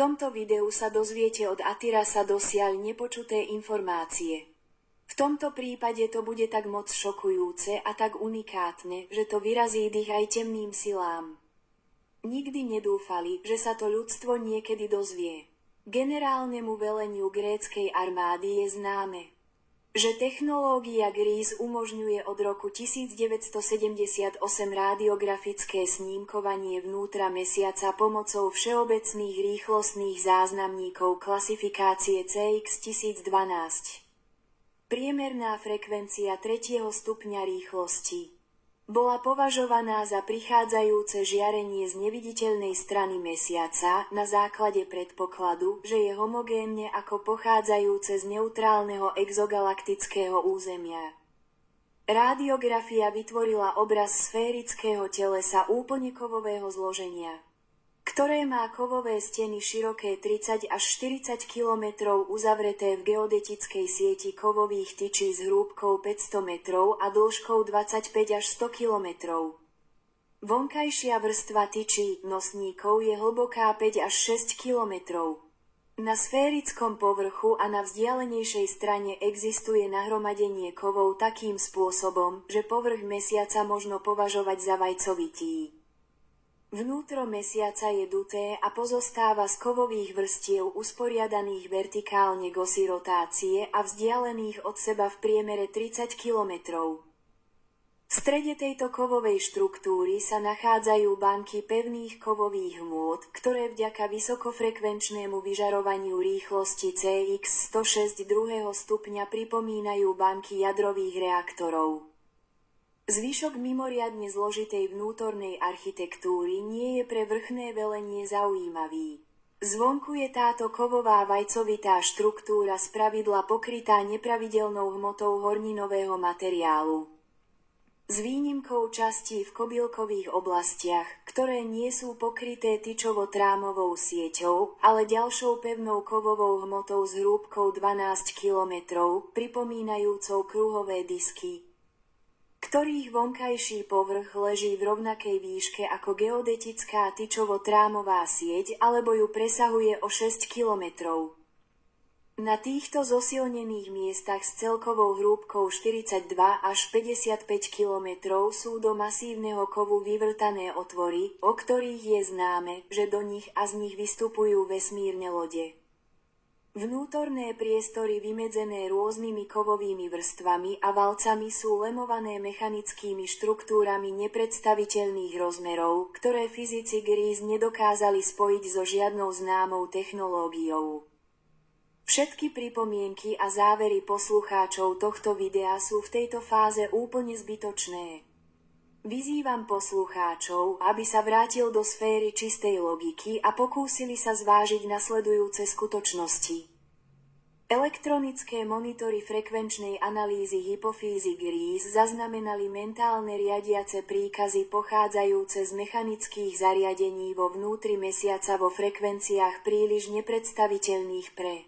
tomto videu sa dozviete od Atirasa dosiaľ nepočuté informácie. V tomto prípade to bude tak moc šokujúce a tak unikátne, že to vyrazí dých aj temným silám. Nikdy nedúfali, že sa to ľudstvo niekedy dozvie. Generálnemu veleniu gréckej armády je známe, že technológia GRIS umožňuje od roku 1978 radiografické snímkovanie vnútra mesiaca pomocou všeobecných rýchlostných záznamníkov klasifikácie CX-1012. Priemerná frekvencia 3. stupňa rýchlosti bola považovaná za prichádzajúce žiarenie z neviditeľnej strany mesiaca na základe predpokladu, že je homogénne ako pochádzajúce z neutrálneho exogalaktického územia. Rádiografia vytvorila obraz sférického telesa úplne kovového zloženia, ktoré má kovové steny široké 30 až 40 kilometrov uzavreté v geodetickej sieti kovových tyčí s hrúbkou 500 metrov a dĺžkou 25 až 100 kilometrov. Vonkajšia vrstva tyčí nosníkov je hlboká 5 až 6 kilometrov. Na sférickom povrchu a na vzdialenejšej strane existuje nahromadenie kovov takým spôsobom, že povrch mesiaca možno považovať za vajcovitý. Vnútro mesiaca je duté a pozostáva z kovových vrstiev usporiadaných vertikálne k osi rotácie a vzdialených od seba v priemere 30 kilometrov. V strede tejto kovovej štruktúry sa nachádzajú banky pevných kovových hmôt, ktoré vďaka vysokofrekvenčnému vyžarovaniu rýchlosti CX-106 2. stupňa pripomínajú banky jadrových reaktorov. Zvyšok mimoriadne zložitej vnútornej architektúry nie je pre vrchné velenie zaujímavý. Zvonku je táto kovová vajcovitá štruktúra spravidla pokrytá nepravidelnou hmotou horninového materiálu. S výnimkou častí v kobylkových oblastiach, ktoré nie sú pokryté tyčovo-trámovou sieťou, ale ďalšou pevnou kovovou hmotou s hrúbkou 12 km, pripomínajúcou kruhové disky, ktorých vonkajší povrch leží v rovnakej výške ako geodetická tyčovo-trámová sieť alebo ju presahuje o 6 kilometrov. Na týchto zosilnených miestach s celkovou hrúbkou 42 až 55 kilometrov sú do masívneho kovu vyvrtané otvory, o ktorých je známe, že do nich a z nich vystupujú vesmírne lode. Vnútorné priestory vymedzené rôznymi kovovými vrstvami a valcami sú lemované mechanickými štruktúrami nepredstaviteľných rozmerov, ktoré fyzici GRIS nedokázali spojiť so žiadnou známou technológiou. Všetky pripomienky a závery poslucháčov tohto videa sú v tejto fáze úplne zbytočné. Vyzývam poslucháčov, aby sa vrátil do sféry čistej logiky a pokúsili sa zvážiť nasledujúce skutočnosti. Elektronické monitory frekvenčnej analýzy hypofýzy GRIS zaznamenali mentálne riadiace príkazy pochádzajúce z mechanických zariadení vo vnútri mesiaca vo frekvenciách príliš nepredstaviteľných pre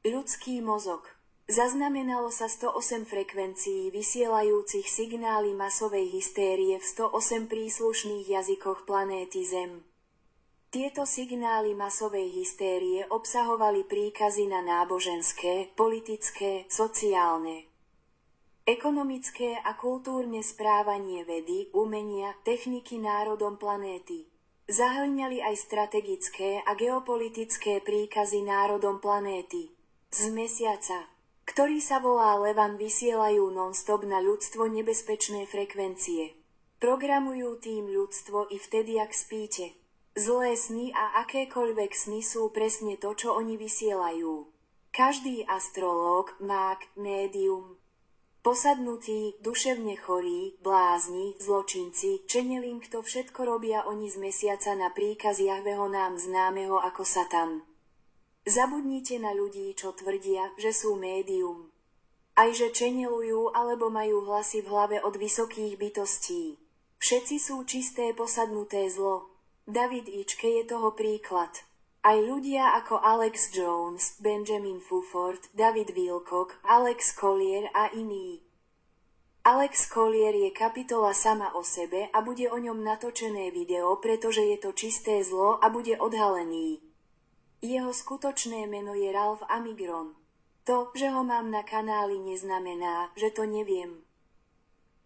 ľudský mozog. Zaznamenalo sa 108 frekvencií vysielajúcich signály masovej hystérie v 108 príslušných jazykoch planéty Zem. Tieto signály masovej hystérie obsahovali príkazy na náboženské, politické, sociálne, ekonomické a kultúrne správanie vedy, umenia, techniky národom planéty. Zahŕňali aj strategické a geopolitické príkazy národom planéty. Z mesiaca, ktorý sa volá Levan, vysielajú non-stop na ľudstvo nebezpečné frekvencie. Programujú tým ľudstvo i vtedy, ak spíte. Zlé sny a akékoľvek sny sú presne to, čo oni vysielajú. Každý astrológ, mák, médium, posadnutí, duševne chorí, blázni, zločinci, čenelím, to všetko robia oni z mesiaca na príkaz Jahveho nám známeho ako Satan. Zabudnite na ľudí, čo tvrdia, že sú médium. Aj že čenelujú alebo majú hlasy v hlave od vysokých bytostí. Všetci sú čisté posadnuté zlo. David Icke je toho príklad. Aj ľudia ako Alex Jones, Benjamin Fulford, David Wilcock, Alex Collier a iní. Alex Collier je kapitola sama o sebe a bude o ňom natočené video, pretože je to čisté zlo a bude odhalený. Jeho skutočné meno je Ralph Amigron. To, že ho mám na kanáli, neznamená, že to neviem.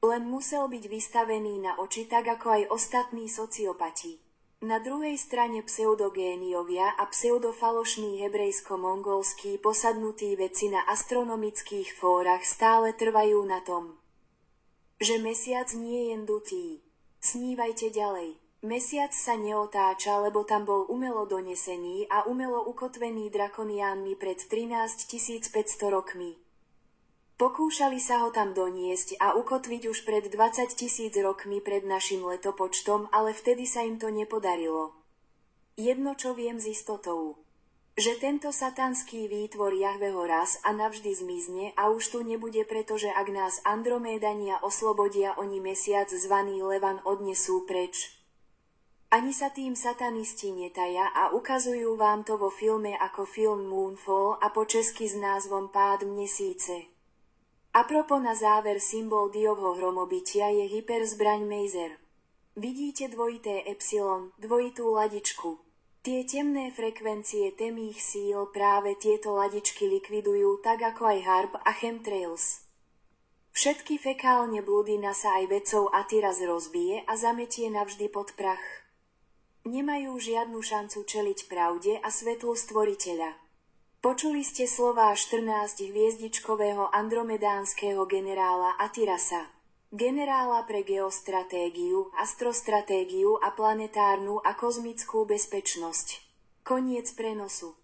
Len musel byť vystavený na oči tak ako aj ostatní sociopati. Na druhej strane pseudogéniovia a pseudofalošní hebrejsko-mongolskí posadnutí vedci na astronomických fórach stále trvajú na tom, že mesiac nie je dutý. Snívajte ďalej. Mesiac sa neotáča, lebo tam bol umelo donesený a umelo ukotvený drakoniánmi pred 13 500 rokmi. Pokúšali sa ho tam doniesť a ukotviť už pred 20 000 rokmi pred našim letopočtom, ale vtedy sa im to nepodarilo. Jedno, čo viem s istotou, že tento satanský výtvor Jahveho raz a navždy zmizne a už tu nebude, pretože ak nás Andromédania oslobodia, oni mesiac zvaný Levan odnesú preč. Ani sa tým satanisti netaja a ukazujú vám to vo filme ako film Moonfall a po česky s názvom Pád měsíce. Apropo, na záver, symbol Diovho hromobytia je hyperzbraň Maser. Vidíte dvojité epsilon, dvojitú ladičku. Tie temné frekvencie temných síl práve tieto ladičky likvidujú, tak ako aj HARP a chemtrails. Všetky fekálne blúdy NASA aj vedcov Atiras rozbije a zametie navždy pod prach. Nemajú žiadnu šancu čeliť pravde a svetlu stvoriteľa. Počuli ste slová 14-hviezdičkového andromedánskeho generála Atirasa. Generála pre geostratégiu, astrostratégiu a planetárnu a kozmickú bezpečnosť. Koniec prenosu.